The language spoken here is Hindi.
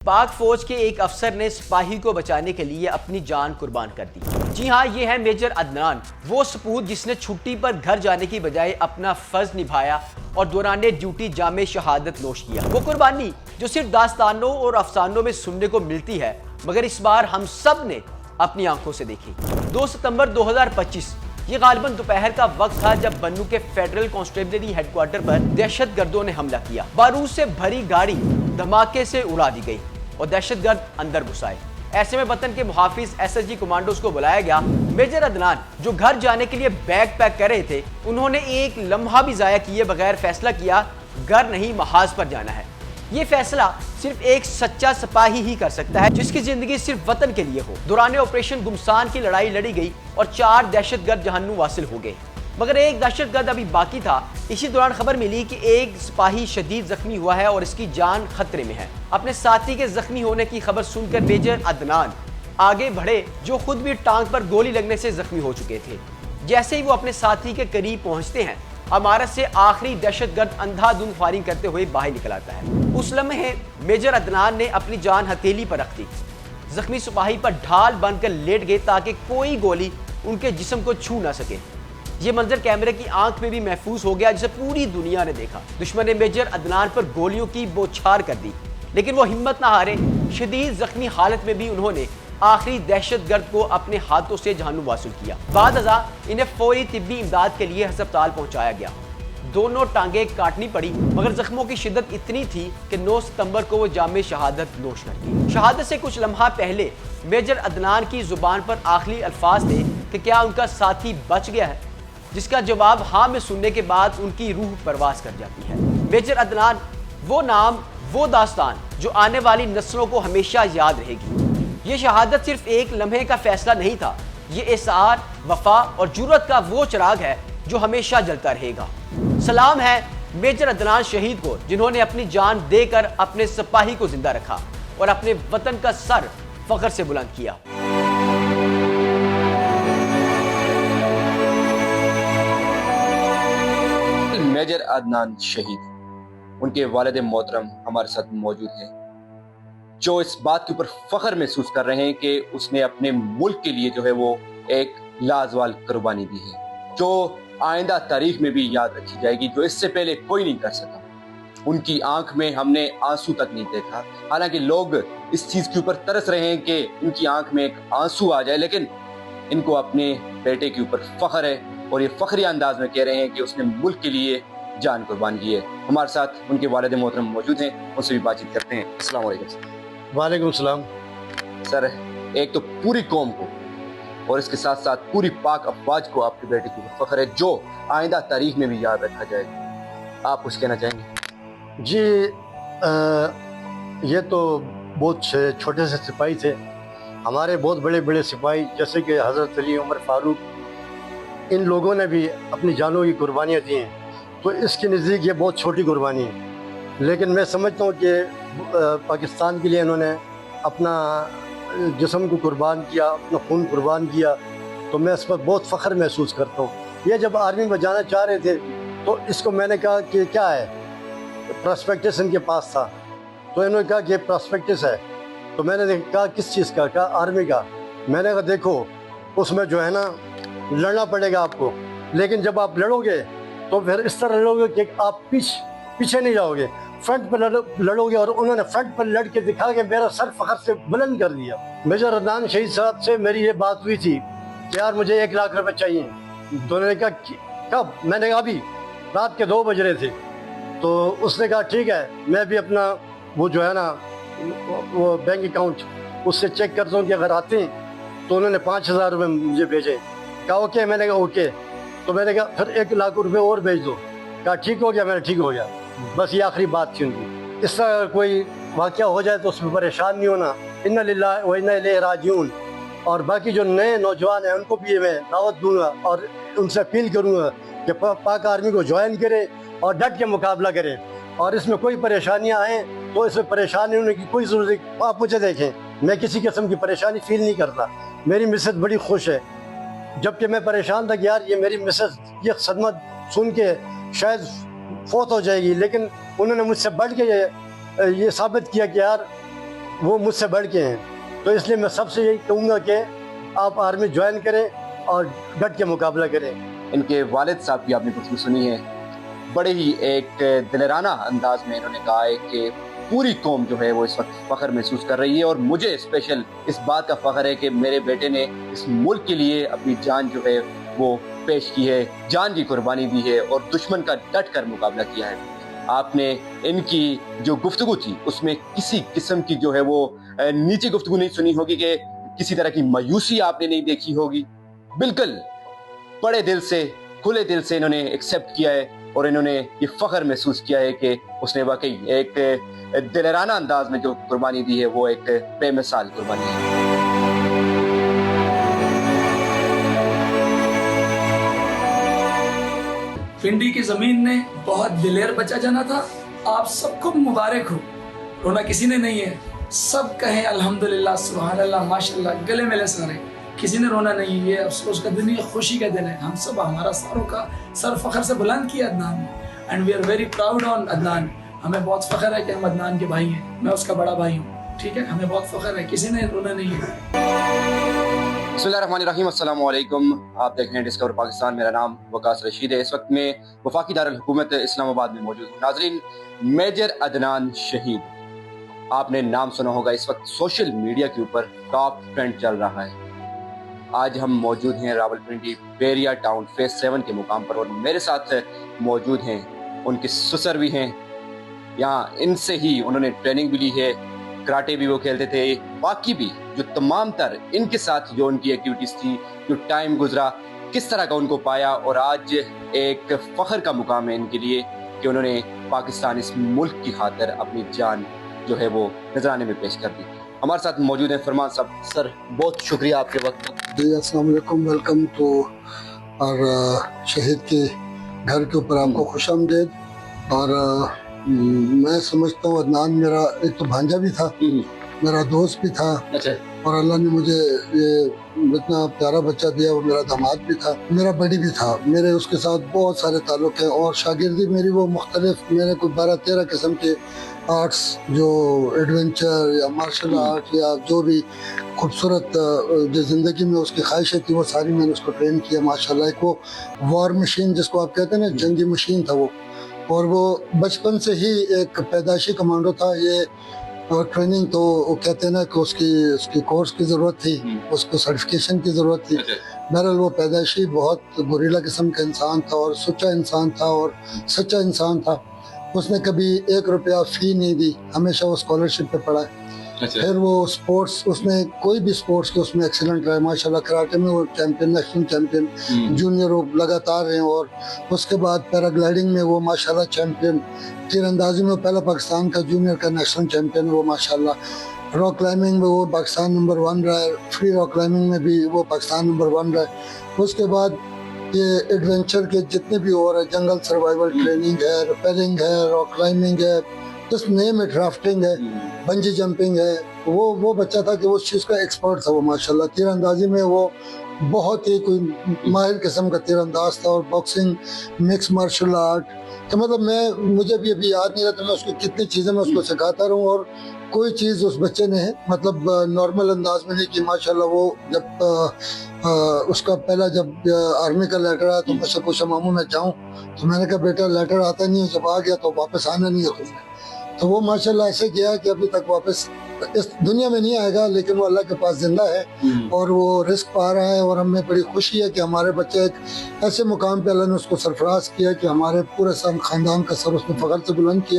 पाक फौज के एक अफसर ने सिपाही को बचाने के लिए अपनी जान कुर्बान कर दी। जी हाँ, ये है मेजर अदनान, वो सपूत जिसने छुट्टी पर घर जाने की बजाय अपना फर्ज निभाया और दौरान ड्यूटी जामे शहादत नोश किया। वो कुर्बानी जो सिर्फ दास्तानों और अफसानों में सुनने को मिलती है, मगर इस बार हम सब ने अपनी आंखों से देखी। 2 सितंबर 2025 ये गालिबन दोपहर का वक्त था जब बन्नू के फेडरल कांस्टेबलरी हेडक्वार्टर पर दहशतगर्दों ने हमला किया। बारूद से भरी गाड़ी धमाके से उड़ा दी गई और दहशतगर्द अंदर घुस आए। ऐसे में वतन के मुहाफिज एसएसजी कमांडोज को बुलाया गया। मेजर अदनान जो घर जाने के लिए बैग पैक कर रहे थे, उन्होंने एक लम्हा भी जाया किए बगैर फैसला किया, घर नहीं महाज पर जाना है। ये फैसला सिर्फ एक सच्चा सिपाही ही कर सकता है, जिसकी जिंदगी सिर्फ वतन के लिए हो। दौरान ऑपरेशन गुमसान की लड़ाई लड़ी गई और 4 दहशतगर्द जहन्नुम वासिल हो गए, मगर एक दहशतगर्द अभी बाकी था। इसी दौरान खबर मिली कि एक सिपाही शदीद जख्मी हुआ है और इसकी जान खतरे में है। अपने साथी के जख्मी होने की खबर सुनकर मेजर अदनान आगे बढ़े, जो खुद भी टांग पर गोली लगने से जख्मी हो चुके थे। जैसे ही वो अपने साथी के करीब पहुंचते हैं, इमारत से आखिरी दहशतगर्द अंधाधुंध फायरिंग करते हुए बाहर निकल आता है। उस लम्हे मेजर अदनान ने अपनी जान हथेली पर रख दी। जख्मी सिपाही पर ढाल बनकर लेट गए ताकि कोई गोली उनके जिस्म को छू ना सके। ये मंजर कैमरे की आंख में भी महफूज हो गया, जिसे पूरी दुनिया ने देखा। दुश्मन ने मेजर अदनान पर गोलियों की बौछार कर दी, लेकिन वो हिम्मत ना हारे। शदीद जख्मी हालत में भी उन्होंने आखिरी दहशतगर्द को अपने हाथों से जहन्नुम वासिल किया। बाद अज़ा इन्हें फौरी तिब्बी इमदाद के लिए अस्पताल पहुंचाया गया। दोनों टांगे काटनी पड़ी, मगर जख्मों की शिद्दत इतनी थी कि 9 सितंबर को वो जामे शहादत नोश कर गई। शहादत से कुछ लम्हा पहले मेजर अदनान की जुबान पर आखिरी अल्फाज थे कि क्या उनका साथी बच गया है, जिसका जवाब हाँ में सुनने के बाद उनकी रूह परवास कर जाती है। मेजर अदनान, वो नाम, वो दास्तान जो आने वाली नस्लों को हमेशा याद रहेगी। ये शहादत सिर्फ एक लम्हे का फैसला नहीं था, ये इसार, वफा और जुर्रत का वो चिराग है जो हमेशा जलता रहेगा। सलाम है मेजर अदनान शहीद को, जिन्होंने अपनी जान देकर अपने सिपाही को जिंदा रखा और अपने वतन का सर फख्र से बुलंद किया। मेजर अदनान शहीद, उनके वालिद मोहतरम हमारे साथ मौजूद हैं, जो इस बात के ऊपर फख्र महसूस कर रहे हैं कि उसने अपने मुल्क के लिए जो है वो एक लाजवाल कुर्बानी दी है, जो आइंदा तारीख में भी याद रखी जाएगी, जो इससे पहले कोई नहीं कर सका। उनकी आंख में हमने आंसू तक नहीं देखा। हालांकि लोग इस चीज के ऊपर तरस रहे हैं कि उनकी आंख में एक आंसू आ जाए, लेकिन इनको अपने बेटे के ऊपर फख्र है और ये फख्री अंदाज में कह रहे हैं कि उसने मुल्क के लिए जान कुर्बान की है। हमारे साथ उनके वालिद मोहतरम मौजूद हैं, उनसे भी बातचीत करते हैं। अस्सलाम वालेकुम। वालेकुम सलाम। सर, एक तो पूरी कौम को और इसके साथ साथ पूरी पाक अफवाज को आपके बेटे के ऊपर फख्र है, जो आइंदा तारीख में भी याद रखा जाए। आप कुछ कहना चाहेंगे? जी, ये तो बहुत छोटे से सिपाही थे। हमारे बहुत बड़े बड़े सिपाही जैसे कि हज़रत अली, उमर फारूक, इन लोगों ने भी अपनी जानों की कुर्बानियाँ दी हैं, तो इसके नज़दीक ये बहुत छोटी कुर्बानी है। लेकिन मैं समझता हूँ कि पाकिस्तान के लिए इन्होंने अपना जिस्म को कुर्बान किया, अपना खून कुर्बान किया, तो मैं इस पर बहुत फ़ख्र महसूस करता हूँ। ये जब आर्मी में जाना चाह रहे थे तो इसको मैंने कहा कि क्या है, प्रॉस्पेक्टस इनके पास था, तो इन्होंने कहा कि प्रॉस्पेक्टस है। तो मैंने कहा किस चीज़ का? कहा आर्मी का। मैंने कहा देखो, उसमें जो है ना लड़ना पड़ेगा आपको, लेकिन जब आप लड़ोगे तो फिर इस तरह लड़ोगे कि आप पीछे नहीं जाओगे, फ्रंट पर लड़ोगे। और उन्होंने फ्रंट पर लड़ के दिखा के मेरा सर फख्र से बुलंद कर दिया। मेजर अदनान शहीद साहब से मेरी ये बात हुई थी कि यार मुझे 1 लाख रुपए चाहिए। तो उन्होंने कहा कब? मैंने कहा अभी रात के 2 बज रहे थे। तो उसने कहा ठीक है, मैं भी अपना वो जो है ना वो बैंक अकाउंट उससे चेक करता हूँ कि अगर आते हैं। तो उन्होंने 5000 रुपये मुझे भेजे। कहा ओके। मैंने कहा ओके। तो मैंने कहा फिर 1 लाख रुपये और भेज दो। कहा ठीक हो गया। मैंने ठीक हो गया। बस ये आखिरी बात थी उनकी। इस तरह कोई वाक़या हो जाए तो उसमें परेशान नहीं होना। इन्ना लिल्लाहि व इन्ना इलैहि राजिऊन। और बाकी जो नए नौजवान हैं उनको भी मैं दावत दूंगा और उनसे अपील करूंगा कि पाक आर्मी को ज्वाइन करें और डट के मुकाबला करें। और इसमें कोई परेशानियां आएँ तो इसमें परेशानी होने की कोई ज़रूरत नहीं। आप मुझे देखें, मैं किसी किस्म की परेशानी फील नहीं करता। मेरी मिसेस बड़ी खुश है, जबकि मैं परेशान था कि यार ये मेरी मिसेस ये सदमा सुन के शायद फौत हो जाएगी, लेकिन उन्होंने मुझसे बढ़ के ये साबित किया कि यार वो मुझसे बढ़ के हैं। तो इसलिए मैं सबसे यही कहूँगा कि आप आर्मी ज्वाइन करें और डट के मुकाबला करें। इनके वालिद साहब की आपने गुफ्तगू सुनी है, बड़े ही एक दिलराना अंदाज में इन्होंने कहा है कि पूरी कौम जो है वो इस वक्त फ़ख्र महसूस कर रही है और मुझे स्पेशल इस बात का फ़ख्र है कि मेरे बेटे ने इस मुल्क के लिए अपनी जान जो है वो पेश की है, जान की कुर्बानी दी है और दुश्मन का डट कर मुकाबला किया है। आपने इनकी जो गुफ्तगू थी उसमें किसी किस्म की जो है वो नीची गुफ्तगू नहीं सुनी होगी कि किसी तरह की मायूसी आपने नहीं देखी होगी। बिल्कुल बड़े दिल से, खुले दिल से इन्होंने एक्सेप्ट किया है और इन्होंने ये फ़ख्र महसूस किया है कि उसने वाकई एक दिलराना अंदाज में जो कुर्बानी दी है वो एक बेमिसाल कुर्बानी है। पिंडी की जमीन ने बहुत दिलेर बच्चा जाना था। आप सबको मुबारक हो, रोना किसी ने नहीं है। सब कहें अल्हम्दुलिल्लाह, सुभान अल्लाह, माशाल्लाह, गले मिले सारे, किसी ने रोना नहीं। ये अफसोस का दिन, ये खुशी का दिन है। हम सब, हमारा सारों का सर फख्र से बुलंद किया अदनान ने, and we are very proud on Adnan. हमें बहुत फ़ख्र है कि हम अदनान के भाई हैं, मैं उसका बड़ा भाई हूँ, ठीक है। हमें बहुत फ़ख्र है, किसी ने रोना नहीं है। बिस्मिल्लाहिर्रहमानिर्रहीम, अस्सलामु अलैकुम। आप देख रहे हैं डिस्कवर पाकिस्तान। मेरा नाम वकास रशीद है। इस वक्त में वफाकी दारुल हुकूमत इस्लामाबाद में मौजूद हूँ। नाजरीन, मेजर अदनान शहीद, आपने नाम सुना होगा, इस वक्त सोशल मीडिया के ऊपर टॉप ट्रेंड चल रहा है। आज हम मौजूद हैं रावलपिंडी बेरिया टाउन फेज 7 के मुकाम पर और मेरे साथ मौजूद हैं उनके ससुर भी हैं। यहाँ इनसे ही उन्होंने ट्रेनिंग भी ली है, कराटे भी वो खेलते थे, बाकी भी जो तमाम तर इनके साथ जो उनकी एक्टिविटीज़ थी, जो टाइम गुजरा, किस तरह का उनको पाया और आज एक फ़ख्र का मुकाम है इनके लिए कि उन्होंने पाकिस्तान, इस मुल्क की खातिर अपनी जान जो है वो नजराने में पेश कर दी। हमारे साथ मौजूद हैं फरमान साहब। सर, बहुत शुक्रिया आपके वक्त। जी, अस्सलाम वालेकुम, वेलकम टू और शहीद के घर के ऊपर आपको खुशामदीद। और मैं समझता हूँ अदनान मेरा एक तो भांजा भी था, मेरा दोस्त भी था। अच्छा। और अल्लाह ने मुझे ये इतना प्यारा बच्चा दिया, वो मेरा दामाद भी था, मेरा बड़ी भी था। मेरे उसके साथ बहुत सारे ताल्लुक़ हैं और शागिर्दी मेरी वो मुख्तलिफ, मैंने कोई 12-13 किस्म के आर्ट्स, जो एडवेंचर या मार्शल आर्ट या जो भी खूबसूरत जो ज़िंदगी में उसकी ख्वाहिशें थी वो सारी मैंने उसको ट्रेन किया माशाल्लाह। एक वो वॉर मशीन जिसको आप कहते हैं ना, जंगी मशीन था वो। और वो बचपन से ही एक पैदाइशी कमांडो था। ये ट्रेनिंग तो वो कहते हैं ना कि उसकी कोर्स की ज़रूरत थी, उसको सर्टिफिकेशन की ज़रूरत थी। बहरहाल वो पैदाइशी बहुत गुरीला किस्म का इंसान था और सच्चा इंसान था और सच्चा इंसान था। उसने कभी 1 रुपया फ़ी नहीं दी, हमेशा वो स्कॉलरशिप पे पढ़ा है। अच्छा। फिर वो स्पोर्ट्स, उसने कोई भी स्पोर्ट्स के उसमें एक्सीलेंट रहा है माशाल्लाह। कराटे में वो चैंपियन, नेशनल चैंपियन, जूनियर वो लगातार रहे। और उसके बाद पैराग्लाइडिंग में वो माशाल्लाह चैंपियन, तीरंदाजी में वो पहला पाकिस्तान का जूनियर का नेशनल चैंपियन है वो माशाल्लाह। रॉक क्लाइंबिंग में वो पाकिस्तान नंबर 1 रहा है, फ्री रॉक क्लाइंबिंग में भी वो पाकिस्तान नंबर 1 रहा है। उसके बाद ये एडवेंचर के जितने भी और है, जंगल सर्वाइवल ट्रेनिंग है, रेपेलिंग है, रॉक क्लाइंबिंग है, जस्ट नेम इट, राफ्टिंग है, बंजी जंपिंग है। वो बच्चा था कि वो उस चीज़ का एक्सपर्ट था वो माशाल्लाह। तीरंदाजी में वो बहुत ही कोई माहिर किस्म का तीरंदाज था। और बॉक्सिंग, मिक्स मार्शल आर्ट, तो मतलब मुझे भी अभी याद नहीं रहता मैं उसको कितनी चीज़ें मैं उसको सिखाता रहूँ। और कोई चीज़ उस बच्चे ने मतलब नॉर्मल अंदाज में नहीं की माशाल्लाह। वो जब उसका पहला जब आर्मी का लेटर आया तो मुझसे पूछा, मामू मैं जाऊँ? तो मैंने कहा बेटा लेटर आता नहीं है, जब आ गया तो वापस आना नहीं है तुमने। तो वो माशाल्लाह ऐसे किया कि अभी तक वापस इस दुनिया में नहीं आएगा, लेकिन वो अल्लाह के पास जिंदा है और वो रिस्क पा रहा है। और हमें बड़ी खुशी है कि हमारे बच्चे एक ऐसे मुकाम पे अल्लाह ने उसको सरफराज किया कि हमारे पूरे खानदान का सर उसने फ़ख्र से बुलंद किया।